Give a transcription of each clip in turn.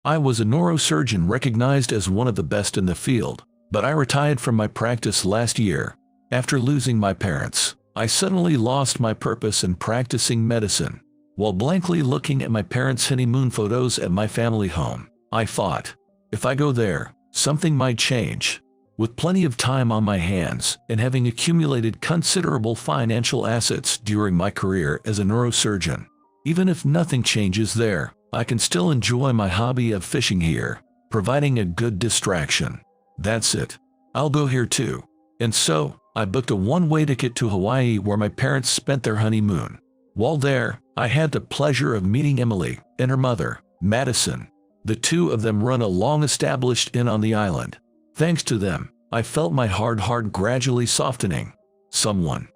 I was a neurosurgeon recognized as one of the best in the field, but I retired from my practice last year. After losing my parents, I suddenly lost my purpose in practicing medicine. While blankly looking at my parents' honeymoon photos at my family home, I thought, if I go there, something might change. With plenty of time on my hands and having accumulated considerable financial assets during my career as a neurosurgeon, even if nothing changes there, I can still enjoy my hobby of fishing here, providing a good distraction. That's it. I'll go here too. And so, I booked a one-way ticket to Hawaii where my parents spent their honeymoon. While there, I had the pleasure of meeting Emily and her mother, Madison. The two of them run a long-established inn on the island. Thanks to them, I felt my hard heart gradually softening. Someone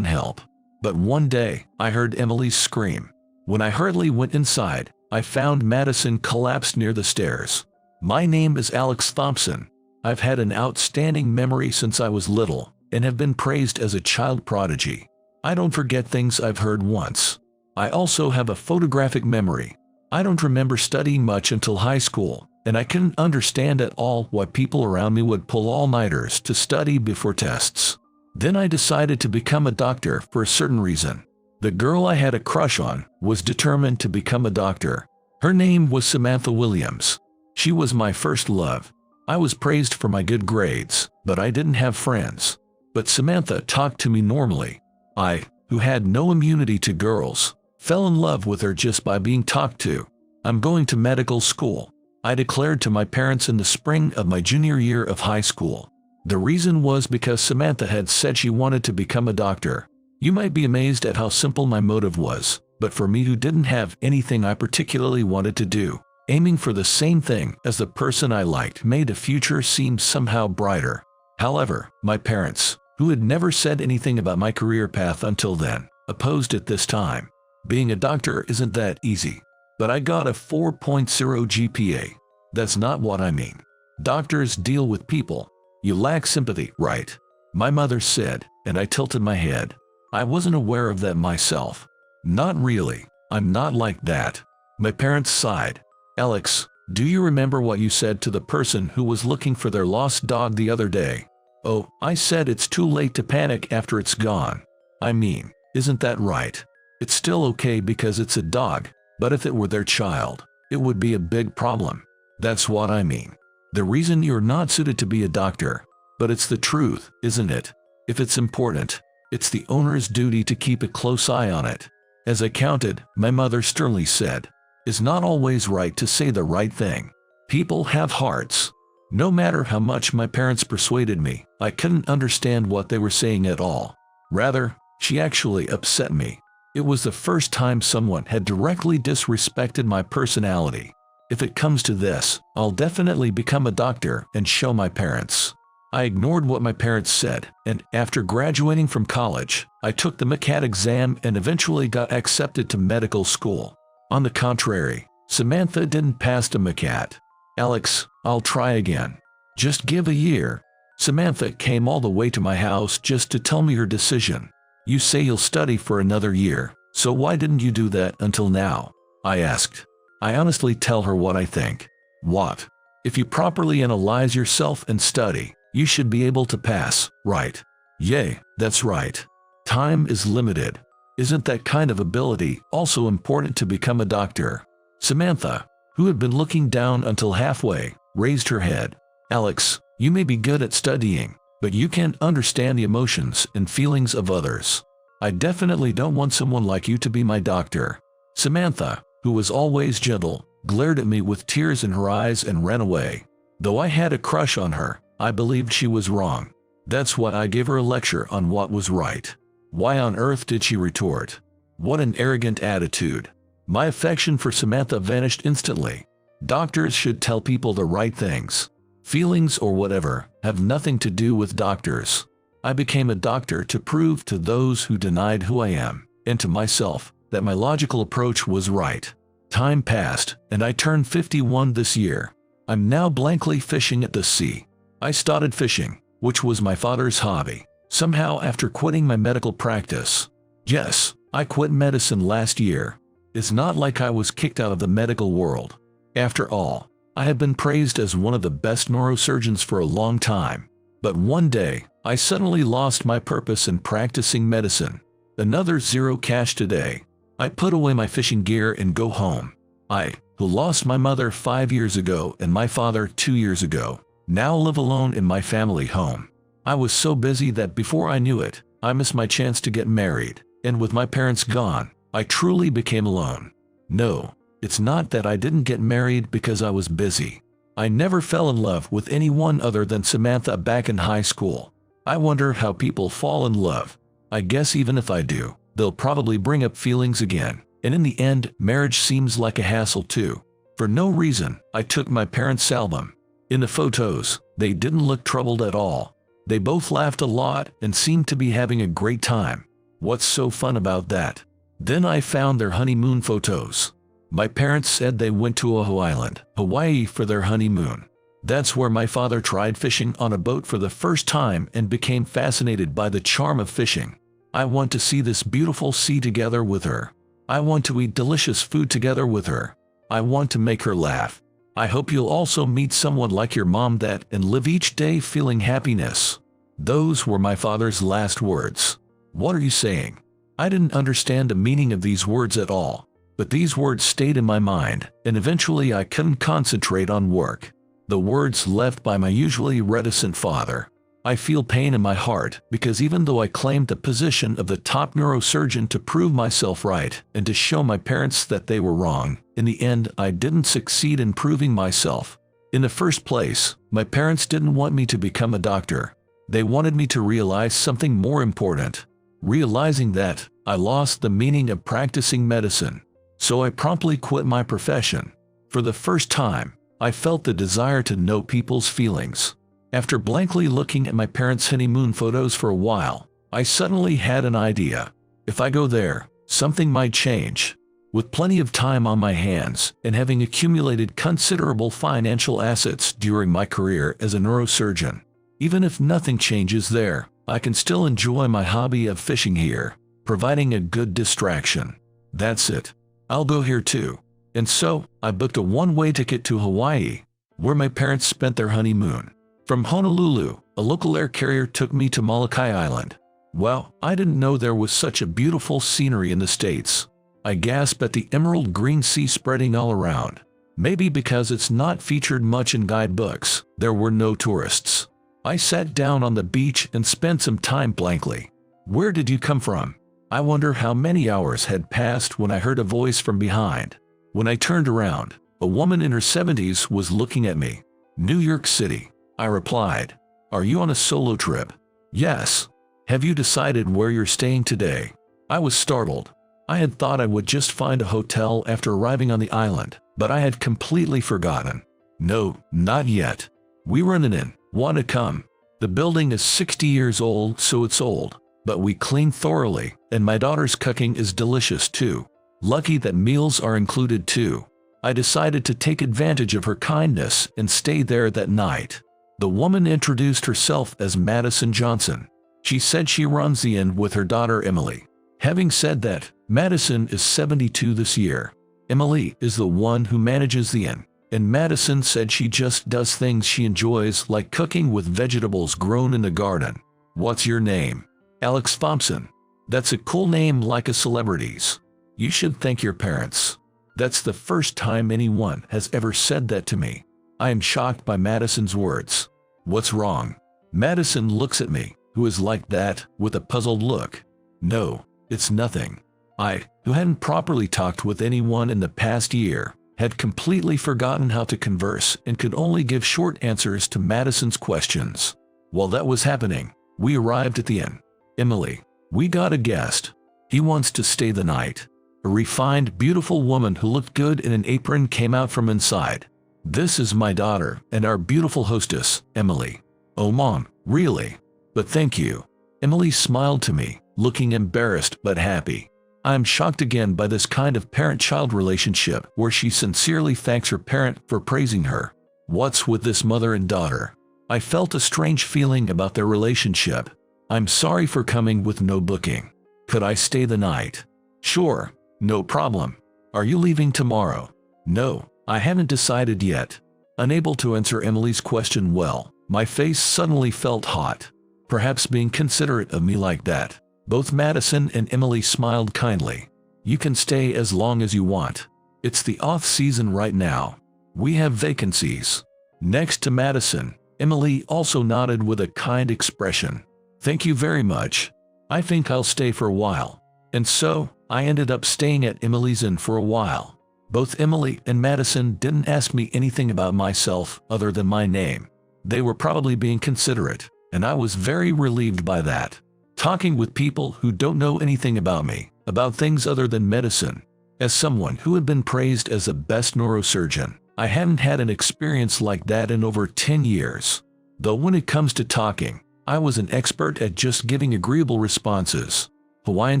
help. But one day, I heard Emily's scream. When I hurriedly went inside, I found Madison collapsed near the stairs. My name is Alex Thompson. I've had an outstanding memory since I was little, and have been praised as a child prodigy. I don't forget things I've heard once. I also have a photographic memory. I don't remember studying much until high school, and I couldn't understand at all why people around me would pull all-nighters to study before tests. Then I decided to become a doctor for a certain reason. The girl I had a crush on was determined to become a doctor. Her name was Samantha Williams. She was my first love. I was praised for my good grades, but I didn't have friends. But Samantha talked to me normally. I, who had no immunity to girls, fell in love with her just by being talked to. I'm going to medical school, I declared to my parents in the spring of my junior year of high school. The reason was because Samantha had said she wanted to become a doctor. You might be amazed at how simple my motive was, but for me who didn't have anything I particularly wanted to do, aiming for the same thing as the person I liked made the future seem somehow brighter. However, my parents, who had never said anything about my career path until then, opposed it this time. Being a doctor isn't that easy. But I got a 4.0 GPA. That's not what I mean. Doctors deal with people. You lack sympathy, right? My mother said, and I tilted my head. I wasn't aware of that myself. Not really. I'm not like that. My parents sighed. Alex, do you remember what you said to the person who was looking for their lost dog the other day? Oh, I said it's too late to panic after it's gone. I mean, isn't that right? It's still okay because it's a dog, but if it were their child, it would be a big problem. That's what I mean. The reason you're not suited to be a doctor, but it's the truth, isn't it? If it's important, it's the owner's duty to keep a close eye on it. As I counted, my mother sternly said, "It's not always right to say the right thing. People have hearts." No matter how much my parents persuaded me, I couldn't understand what they were saying at all. Rather, she actually upset me. It was the first time someone had directly disrespected my personality. If it comes to this, I'll definitely become a doctor and show my parents. I ignored what my parents said, and after graduating from college, I took the MCAT exam and eventually got accepted to medical school. On the contrary, Samantha didn't pass the MCAT. Alex, I'll try again. Just give a year. Samantha came all the way to my house just to tell me her decision. You say you'll study for another year, so why didn't you do that until now? I asked. I honestly tell her what I think. What? If you properly analyze yourself and study, you should be able to pass, right? Yay, that's right. Time is limited. Isn't that kind of ability also important to become a doctor? Samantha, who had been looking down until halfway, raised her head. Alex, you may be good at studying, but you can't understand the emotions and feelings of others. I definitely don't want someone like you to be my doctor. Samantha, who was always gentle, glared at me with tears in her eyes and ran away. Though I had a crush on her, I believed she was wrong. That's why I gave her a lecture on what was right. Why on earth did she retort? What an arrogant attitude. My affection for Samantha vanished instantly. Doctors should tell people the right things. Feelings or whatever have nothing to do with doctors. I became a doctor to prove to those who denied who I am, and to myself, that my logical approach was right. Time passed, and I turned 51 this year. I'm now blankly fishing at the sea. I started fishing, which was my father's hobby, somehow after quitting my medical practice. Yes, I quit medicine last year. It's not like I was kicked out of the medical world. After all, I had been praised as one of the best neurosurgeons for a long time. But one day, I suddenly lost my purpose in practicing medicine. Another zero cash today. I put away my fishing gear and go home. I, who lost my mother 5 years ago and my father 2 years ago, now live alone in my family home. I was so busy that before I knew it, I missed my chance to get married, and with my parents gone, I truly became alone. No, it's not that I didn't get married because I was busy. I never fell in love with anyone other than Samantha back in high school. I wonder how people fall in love. I guess even if I do, they'll probably bring up feelings again, and in the end, marriage seems like a hassle too. For no reason, I took my parents' album. In the photos, they didn't look troubled at all. They both laughed a lot and seemed to be having a great time. What's so fun about that? Then I found their honeymoon photos. My parents said they went to Oahu Island, Hawaii for their honeymoon. That's where my father tried fishing on a boat for the first time and became fascinated by the charm of fishing. I want to see this beautiful sea together with her. I want to eat delicious food together with her. I want to make her laugh. I hope you'll also meet someone like your mom that and live each day feeling happiness. Those were my father's last words. What are you saying? I didn't understand the meaning of these words at all, but these words stayed in my mind, and eventually I couldn't concentrate on work. The words left by my usually reticent father. I feel pain in my heart because even though I claimed the position of the top neurosurgeon to prove myself right and to show my parents that they were wrong, in the end I didn't succeed in proving myself. In the first place, my parents didn't want me to become a doctor. They wanted me to realize something more important. Realizing that, I lost the meaning of practicing medicine. So I promptly quit my profession. For the first time, I felt the desire to know people's feelings. After blankly looking at my parents' honeymoon photos for a while, I suddenly had an idea. If I go there, something might change. With plenty of time on my hands and having accumulated considerable financial assets during my career as a neurosurgeon, even if nothing changes there, I can still enjoy my hobby of fishing here, providing a good distraction. That's it. I'll go here too. And so, I booked a one-way ticket to Hawaii, where my parents spent their honeymoon. From Honolulu, a local air carrier took me to Molokai Island. Well, I didn't know there was such a beautiful scenery in the States. I gasped at the emerald green sea spreading all around. Maybe because it's not featured much in guidebooks, there were no tourists. I sat down on the beach and spent some time blankly. Where did you come from? I wonder how many hours had passed when I heard a voice from behind. When I turned around, a woman in her 70s was looking at me. New York City, I replied. Are you on a solo trip? Yes. Have you decided where you're staying today? I was startled. I had thought I would just find a hotel after arriving on the island, but I had completely forgotten. No, not yet. We run an inn. Want to come? The building is 60 years old, so it's old, but we clean thoroughly, and my daughter's cooking is delicious too. Lucky that meals are included too. I decided to take advantage of her kindness and stay there that night. The woman introduced herself as Madison Johnson. She said she runs the inn with her daughter Emily. Having said that, Madison is 72 this year. Emily is the one who manages the inn, and Madison said she just does things she enjoys like cooking with vegetables grown in the garden. What's your name? Alex Thompson. That's a cool name like a celebrity's. You should thank your parents. That's the first time anyone has ever said that to me. I am shocked by Madison's words. What's wrong? Madison looks at me, who is like that, with a puzzled look. No, it's nothing. I, who hadn't properly talked with anyone in the past year, had completely forgotten how to converse and could only give short answers to Madison's questions. While that was happening, we arrived at the inn. Emily, we got a guest. He wants to stay the night. A refined, beautiful woman who looked good in an apron came out from inside. This is my daughter and our beautiful hostess, Emily. Oh Mom, really? But thank you. Emily smiled to me, looking embarrassed but happy. I am shocked again by this kind of parent-child relationship where she sincerely thanks her parent for praising her. What's with this mother and daughter? I felt a strange feeling about their relationship. I'm sorry for coming with no booking. Could I stay the night? Sure, no problem. Are you leaving tomorrow? No, I haven't decided yet. Unable to answer Emily's question well, my face suddenly felt hot. Perhaps being considerate of me like that. Both Madison and Emily smiled kindly. You can stay as long as you want. It's the off-season right now. We have vacancies. Next to Madison, Emily also nodded with a kind expression. Thank you very much. I think I'll stay for a while. And so, I ended up staying at Emily's Inn for a while. Both Emily and Madison didn't ask me anything about myself other than my name. They were probably being considerate, and I was very relieved by that. Talking with people who don't know anything about me, about things other than medicine. As someone who had been praised as the best neurosurgeon, I hadn't had an experience like that in over 10 years. Though when it comes to talking, I was an expert at just giving agreeable responses. Hawaiian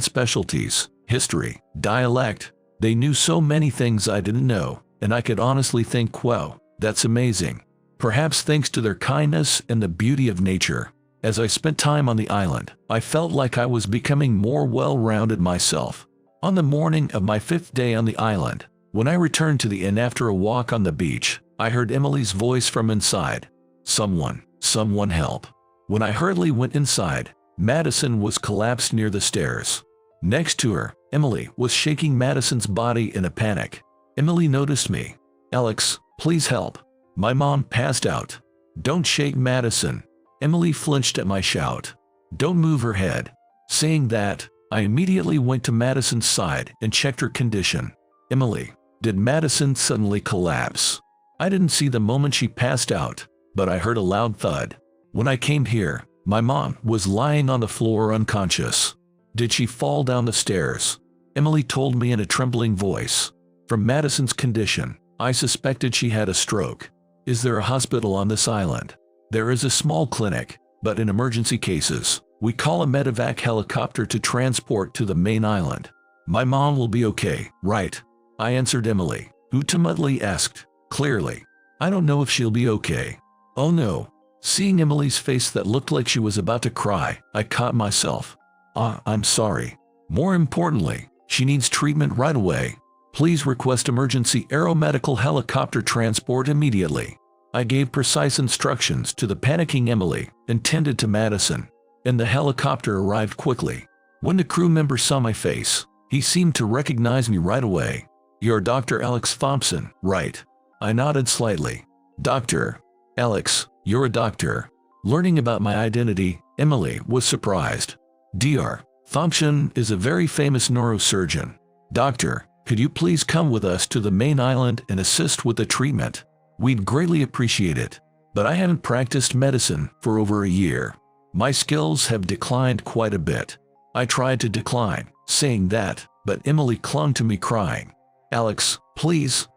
specialties, history, dialect. They knew so many things I didn't know, and I could honestly think, wow, that's amazing. Perhaps thanks to their kindness and the beauty of nature. As I spent time on the island, I felt like I was becoming more well-rounded myself. On the morning of my 5th day on the island, when I returned to the inn after a walk on the beach, I heard Emily's voice from inside. Someone help. When I hurriedly went inside, Madison was collapsed near the stairs. Next to her, Emily was shaking Madison's body in a panic. Emily noticed me. Alex, please help. My mom passed out. Don't shake Madison. Emily flinched at my shout. Don't move her head. Saying that, I immediately went to Madison's side and checked her condition. Emily, did Madison suddenly collapse? I didn't see the moment she passed out, but I heard a loud thud. When I came here, my mom was lying on the floor unconscious. Did she fall down the stairs? Emily told me in a trembling voice. From Madison's condition, I suspected she had a stroke. Is there a hospital on this island? There is a small clinic, but in emergency cases, we call a medevac helicopter to transport to the main island. My mom will be okay, right? I answered Emily, who timidly asked, clearly, I don't know if she'll be okay. Oh no. Seeing Emily's face that looked like she was about to cry, I caught myself. I'm sorry. More importantly, she needs treatment right away. Please request emergency aeromedical helicopter transport immediately. I gave precise instructions to the panicking Emily, intended to Madison, and the helicopter arrived quickly. When the crew member saw my face, he seemed to recognize me right away. You're Dr. Alex Thompson, right? I nodded slightly. Dr. Alex, you're a doctor. Learning about my identity, Emily was surprised. Dr. Thompson is a very famous neurosurgeon. Doctor, could you please come with us to the main island and assist with the treatment? We'd greatly appreciate it. But I haven't practiced medicine for over a year. My skills have declined quite a bit. I tried to decline, saying that, but Emily clung to me crying. Alex, please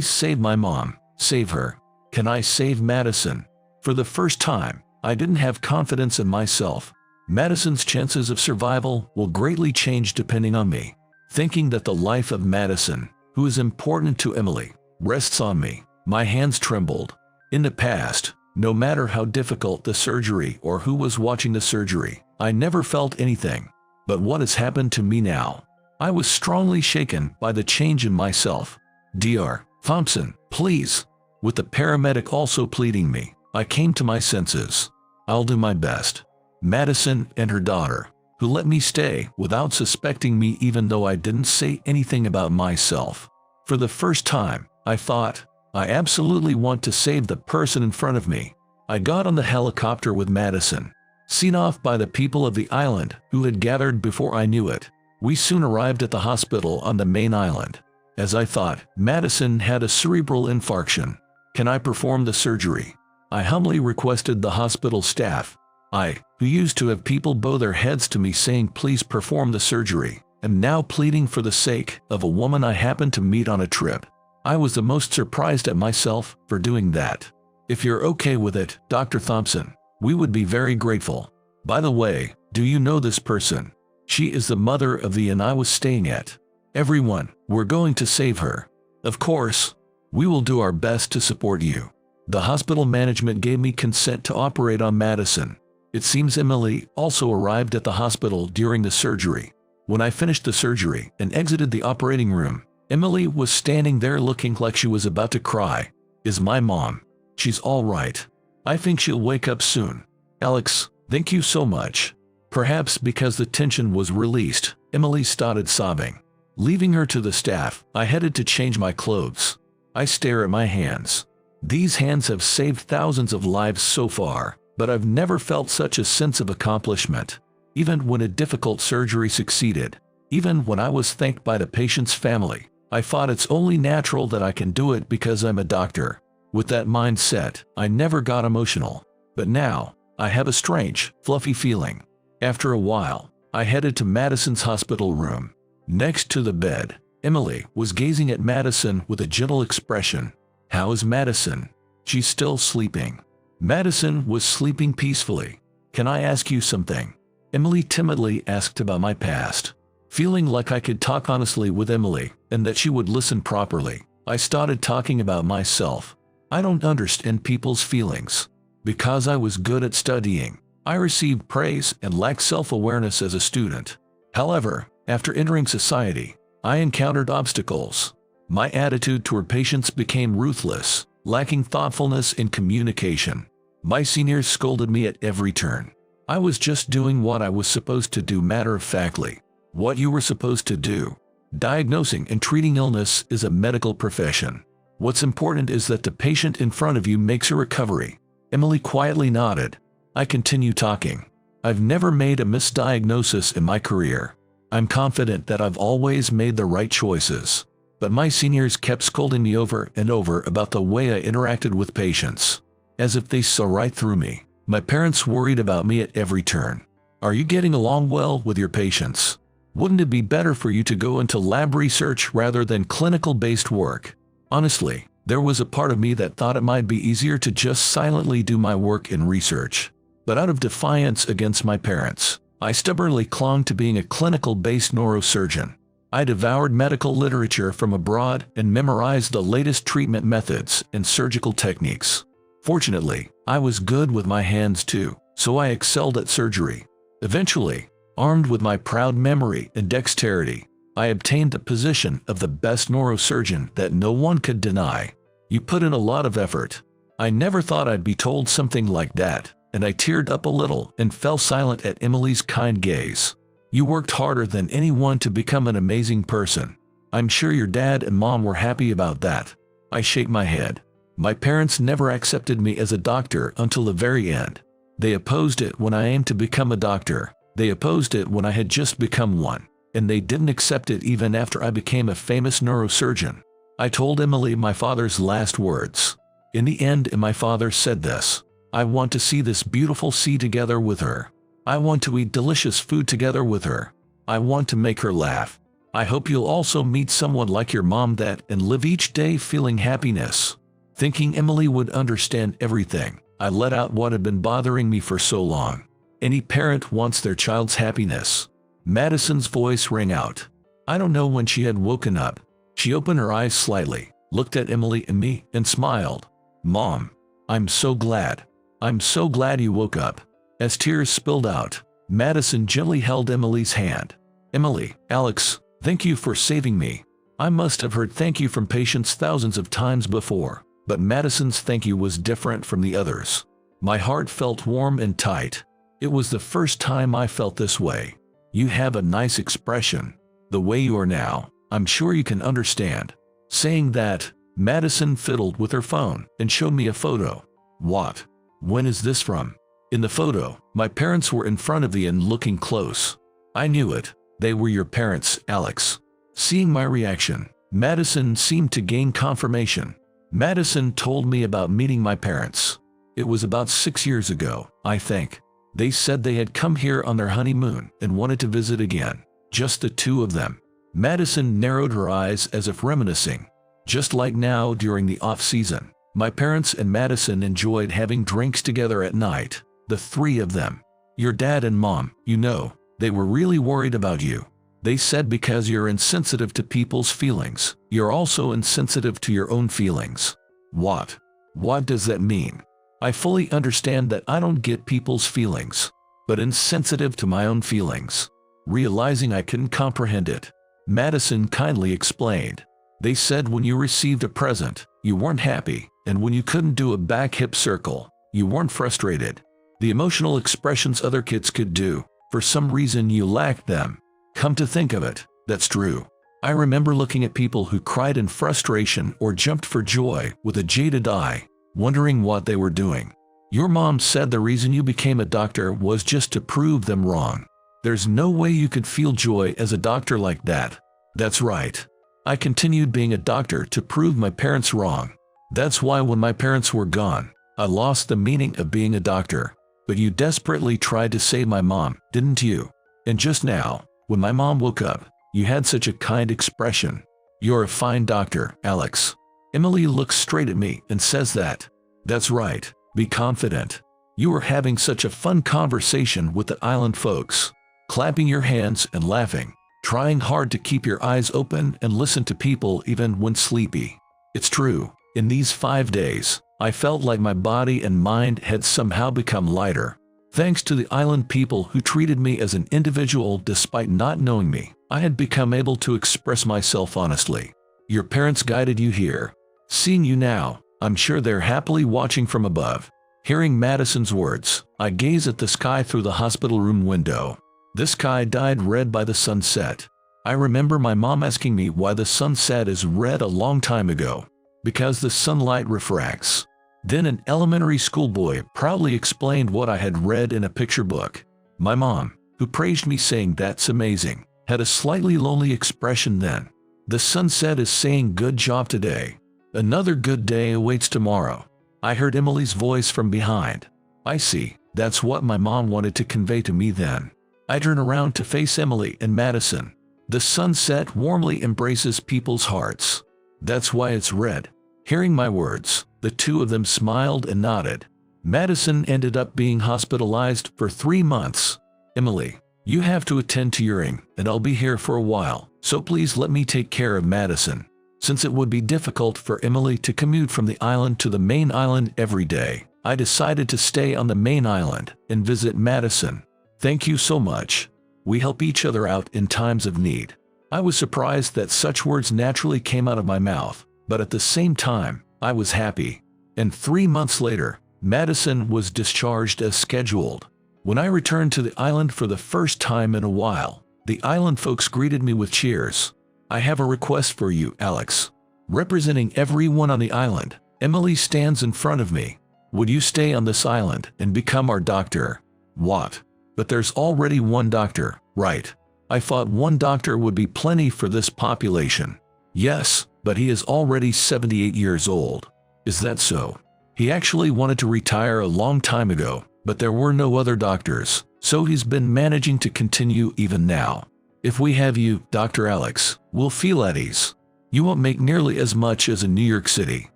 save my mom. Save her. Can I save Madison? For the first time, I didn't have confidence in myself. Madison's chances of survival will greatly change depending on me. Thinking that the life of Madison, who is important to Emily, rests on me, my hands trembled. In the past, no matter how difficult the surgery or who was watching the surgery, I never felt anything. But what has happened to me now? I was strongly shaken by the change in myself. Dr. Thompson, please. With the paramedic also pleading me, I came to my senses. I'll do my best. Madison and her daughter, who let me stay without suspecting me even though I didn't say anything about myself. For the first time, I thought, I absolutely want to save the person in front of me. I got on the helicopter with Madison. Seen off by the people of the island who had gathered before I knew it, we soon arrived at the hospital on the main island. As I thought, Madison had a cerebral infarction. Can I perform the surgery? I humbly requested the hospital staff. I, who used to have people bow their heads to me saying please perform the surgery, am now pleading for the sake of a woman I happened to meet on a trip. I was the most surprised at myself for doing that. If you're okay with it, Dr. Thompson, we would be very grateful. By the way, do you know this person? She is the mother of the inn I was staying at. Everyone, we're going to save her. Of course, we will do our best to support you. The hospital management gave me consent to operate on Madison. It seems Emily also arrived at the hospital during the surgery. When I finished the surgery and exited the operating room, Emily was standing there looking like she was about to cry. Is my mom? She's all right. I think she'll wake up soon. Alex, thank you so much. Perhaps because the tension was released, Emily started sobbing. Leaving her to the staff, I headed to change my clothes. I stare at my hands. These hands have saved thousands of lives so far, but I've never felt such a sense of accomplishment. Even when a difficult surgery succeeded, even when I was thanked by the patient's family, I thought it's only natural that I can do it because I'm a doctor. With that mindset, I never got emotional. But now, I have a strange, fluffy feeling. After a while, I headed to Madison's hospital room. Next to the bed, Emily was gazing at Madison with a gentle expression. How is Madison? She's still sleeping. Madison was sleeping peacefully. Can I ask you something? Emily timidly asked about my past. Feeling like I could talk honestly with Emily and that she would listen properly, I started talking about myself. I don't understand people's feelings. Because I was good at studying, I received praise and lacked self-awareness as a student. However, after entering society, I encountered obstacles. My attitude toward patients became ruthless, lacking thoughtfulness in communication. My seniors scolded me at every turn. I was just doing what I was supposed to do matter-of-factly. What you were supposed to do. Diagnosing and treating illness is a medical profession. What's important is that the patient in front of you makes a recovery. Emily quietly nodded. I continue talking. I've never made a misdiagnosis in my career. I'm confident that I've always made the right choices. But my seniors kept scolding me over and over about the way I interacted with patients. As if they saw right through me. My parents worried about me at every turn. Are you getting along well with your patients? Wouldn't it be better for you to go into lab research rather than clinical-based work? Honestly, there was a part of me that thought it might be easier to just silently do my work in research. But out of defiance against my parents, I stubbornly clung to being a clinical-based neurosurgeon. I devoured medical literature from abroad and memorized the latest treatment methods and surgical techniques. Fortunately, I was good with my hands too, so I excelled at surgery. Eventually, armed with my proud memory and dexterity, I obtained the position of the best neurosurgeon that no one could deny. You put in a lot of effort. I never thought I'd be told something like that, and I teared up a little and fell silent at Emily's kind gaze. You worked harder than anyone to become an amazing person. I'm sure your dad and mom were happy about that. I shake my head. My parents never accepted me as a doctor until the very end. They opposed it when I aimed to become a doctor. They opposed it when I had just become one, and they didn't accept it even after I became a famous neurosurgeon. I told Emily my father's last words. In the end, and my father said this: I want to see this beautiful sea together with her. I want to eat delicious food together with her. I want to make her laugh. I hope you'll also meet someone like your mom that and live each day feeling happiness. Thinking Emily would understand everything, I let out what had been bothering me for so long. Any parent wants their child's happiness. Madison's voice rang out. I don't know when she had woken up. She opened her eyes slightly, looked at Emily and me, and smiled. Mom, I'm so glad. I'm so glad you woke up. As tears spilled out, Madison gently held Emily's hand. Emily, Alex, thank you for saving me. I must have heard thank you from patients thousands of times before, but Madison's thank you was different from the others. My heart felt warm and tight. It was the first time I felt this way. You have a nice expression. The way you are now, I'm sure you can understand. Saying that, Madison fiddled with her phone and showed me a photo. What? When is this from? In the photo, my parents were in front of the inn looking close. I knew it. They were your parents, Alex. Seeing my reaction, Madison seemed to gain confirmation. Madison told me about meeting my parents. It was about 6 years ago, I think. They said they had come here on their honeymoon and wanted to visit again. Just the two of them. Madison narrowed her eyes as if reminiscing. Just like now during the off-season, my parents and Madison enjoyed having drinks together at night. The three of them. Your dad and mom, you know, they were really worried about you. They said because you're insensitive to people's feelings, you're also insensitive to your own feelings. What? What does that mean? I fully understand that I don't get people's feelings, but insensitive to my own feelings. Realizing I couldn't comprehend it, Madison kindly explained. They said when you received a present, you weren't happy, and when you couldn't do a back hip circle, you weren't frustrated. The emotional expressions other kids could do, for some reason you lacked them. Come to think of it, that's true. I remember looking at people who cried in frustration or jumped for joy with a jaded eye, wondering what they were doing. Your mom said the reason you became a doctor was just to prove them wrong. There's no way you could feel joy as a doctor like that. That's right. I continued being a doctor to prove my parents wrong. That's why when my parents were gone, I lost the meaning of being a doctor. But you desperately tried to save my mom, didn't you? And just now, when my mom woke up, you had such a kind expression. You're a fine doctor, Alex. Emily looks straight at me and says that. That's right, be confident. You were having such a fun conversation with the island folks, clapping your hands and laughing, trying hard to keep your eyes open and listen to people even when sleepy. It's true, in these 5 days, I felt like my body and mind had somehow become lighter. Thanks to the island people who treated me as an individual despite not knowing me, I had become able to express myself honestly. Your parents guided you here. Seeing you now, I'm sure they're happily watching from above. Hearing Madison's words, I gaze at the sky through the hospital room window. The sky dyed red by the sunset. I remember my mom asking me why the sunset is red a long time ago. Because the sunlight refracts. Then an elementary school boy proudly explained what I had read in a picture book. My mom, who praised me saying that's amazing, had a slightly lonely expression then. The sunset is saying good job today. Another good day awaits tomorrow. I heard Emily's voice from behind. I see, that's what my mom wanted to convey to me then. I turn around to face Emily and Madison. The sunset warmly embraces people's hearts. That's why it's red. Hearing my words, the two of them smiled and nodded. Madison ended up being hospitalized for 3 months. Emily, you have to attend to your ing, and I'll be here for a while, so please let me take care of Madison. Since it would be difficult for Emily to commute from the island to the main island every day, I decided to stay on the main island and visit Madison. Thank you so much. We help each other out in times of need. I was surprised that such words naturally came out of my mouth, but at the same time, I was happy. And 3 months later, Madison was discharged as scheduled. When I returned to the island for the first time in a while, the island folks greeted me with cheers. I have a request for you, Alex. Representing everyone on the island, Emily stands in front of me. Would you stay on this island and become our doctor? What? But there's already one doctor, right? I thought one doctor would be plenty for this population. Yes, but he is already 78 years old. Is that so? He actually wanted to retire a long time ago, but there were no other doctors, so he's been managing to continue even now. If we have you, Dr. Alex, we'll feel at ease. You won't make nearly as much as in New York City,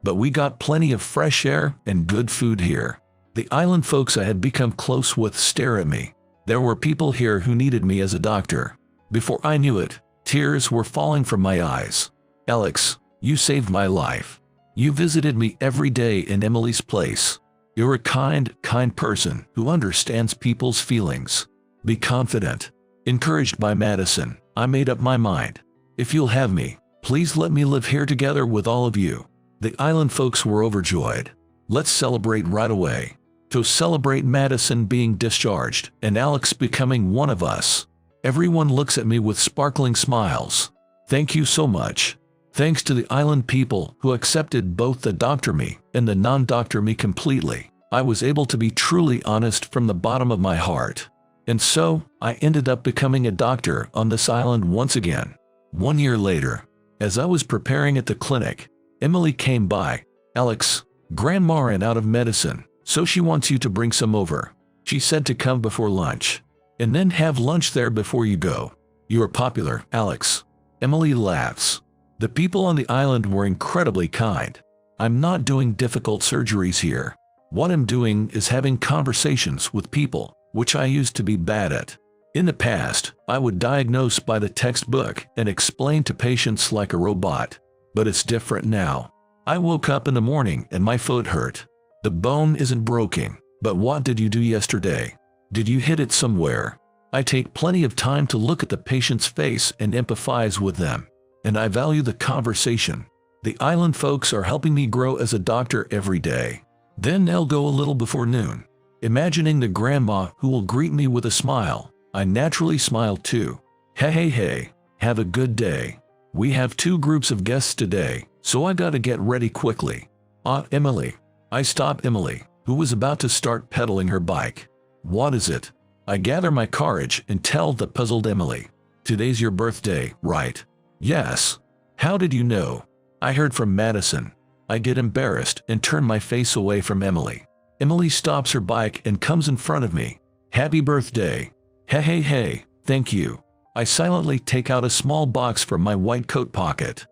but we got plenty of fresh air and good food here. The island folks I had become close with stare at me. There were people here who needed me as a doctor. Before I knew it, tears were falling from my eyes. Alex, you saved my life. You visited me every day in Emily's place. You're a kind person who understands people's feelings. Be confident. Encouraged by Madison, I made up my mind. If you'll have me, please let me live here together with all of you. The island folks were overjoyed. Let's celebrate right away. To celebrate Madison being discharged and Alex becoming one of us. Everyone looks at me with sparkling smiles. Thank you so much. Thanks to the island people who accepted both the doctor me and the non-doctor me completely, I was able to be truly honest from the bottom of my heart. And so, I ended up becoming a doctor on this island once again. 1 year later, as I was preparing at the clinic, Emily came by. Alex, Grandma ran out of medicine, so she wants you to bring some over. She said to come before lunch. And then have lunch there before you go. You are popular, Alex. Emily laughs. The people on the island were incredibly kind. I'm not doing difficult surgeries here. What I'm doing is having conversations with people, which I used to be bad at. In the past, I would diagnose by the textbook and explain to patients like a robot. But it's different now. I woke up in the morning and my foot hurt. The bone isn't broken, but what did you do yesterday? Did you hit it somewhere? I take plenty of time to look at the patient's face and empathize with them. and I value the conversation. The island folks are helping me grow as a doctor every day. Then they'll go a little before noon. Imagining the grandma who will greet me with a smile, I naturally smile too. Hey, have a good day. We have 2 groups of guests today, so I gotta get ready quickly. Emily. I stop Emily, who was about to start pedaling her bike. What is it? I gather my courage and tell the puzzled Emily. Today's your birthday, right? Yes. How did you know? I heard from Madison. I get embarrassed and turn my face away from Emily. Emily stops her bike and comes in front of me. Happy birthday. Hey, thank you. I silently take out a small box from my white coat pocket.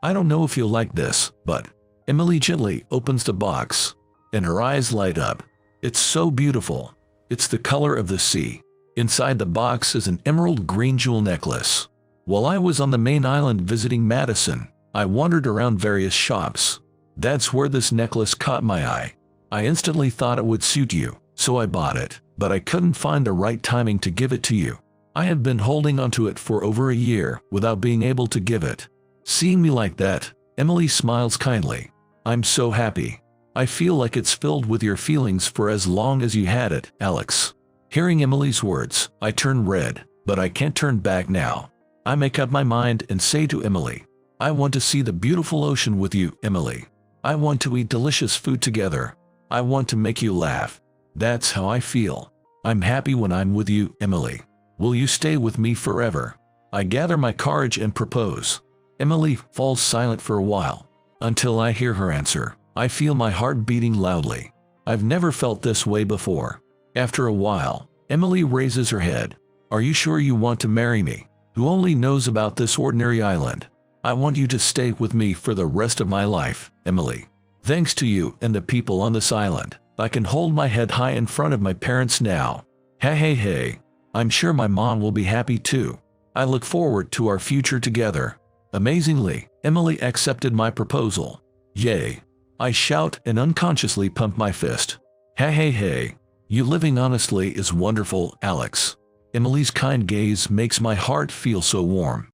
I don't know if you'll like this, but Emily gently opens the box, and her eyes light up. It's so beautiful. It's the color of the sea. Inside the box is an emerald green jewel necklace. While I was on the main island visiting Madison, I wandered around various shops. That's where this necklace caught my eye. I instantly thought it would suit you, so I bought it, but I couldn't find the right timing to give it to you. I have been holding onto it for over a year without being able to give it. Seeing me like that, Emily smiles kindly. I'm so happy. I feel like it's filled with your feelings for as long as you had it, Alex. Hearing Emily's words, I turn red, but I can't turn back now. I make up my mind and say to Emily, I want to see the beautiful ocean with you, Emily. I want to eat delicious food together. I want to make you laugh. That's how I feel. I'm happy when I'm with you, Emily. Will you stay with me forever? I gather my courage and propose. Emily falls silent for a while. Until I hear her answer, I feel my heart beating loudly. I've never felt this way before. After a while, Emily raises her head. Are you sure you want to marry me, who only knows about this ordinary island? I want you to stay with me for the rest of my life, Emily. Thanks to you and the people on this island, I can hold my head high in front of my parents now. Hey. I'm sure my mom will be happy too. I look forward to our future together. Amazingly, Emily accepted my proposal. Yay! I shout and unconsciously pump my fist. Hey. You living honestly is wonderful, Alex. Emily's kind gaze makes my heart feel so warm.